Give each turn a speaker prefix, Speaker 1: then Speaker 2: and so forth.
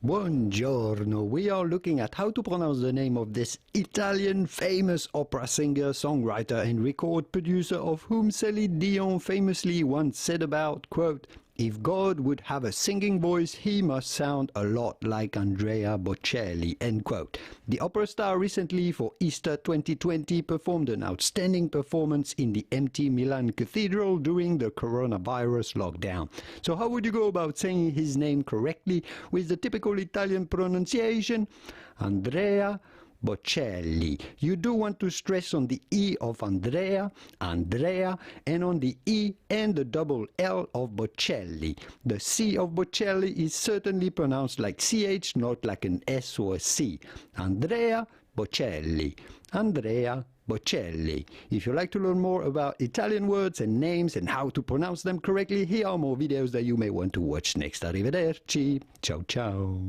Speaker 1: Buongiorno. We are looking at how to pronounce the name of this Italian famous opera singer, songwriter and record producer, of whom Celine Dion famously once said about, quote, "If God would have a singing voice, he must sound a lot like Andrea Bocelli," end quote. The opera star recently, for Easter 2020, performed an outstanding performance in the empty Milan Cathedral during the coronavirus lockdown. So how would you go about saying his name correctly with the typical Italian pronunciation? Andrea Bocelli. You do want to stress on the E of Andrea, and on the E and the double L of Bocelli. The C of Bocelli is certainly pronounced like CH, not like an S or a C. Andrea Bocelli. Andrea Bocelli. If you'd like to learn more about Italian words and names and how to pronounce them correctly, here are more videos that you may want to watch next. Arrivederci. Ciao ciao.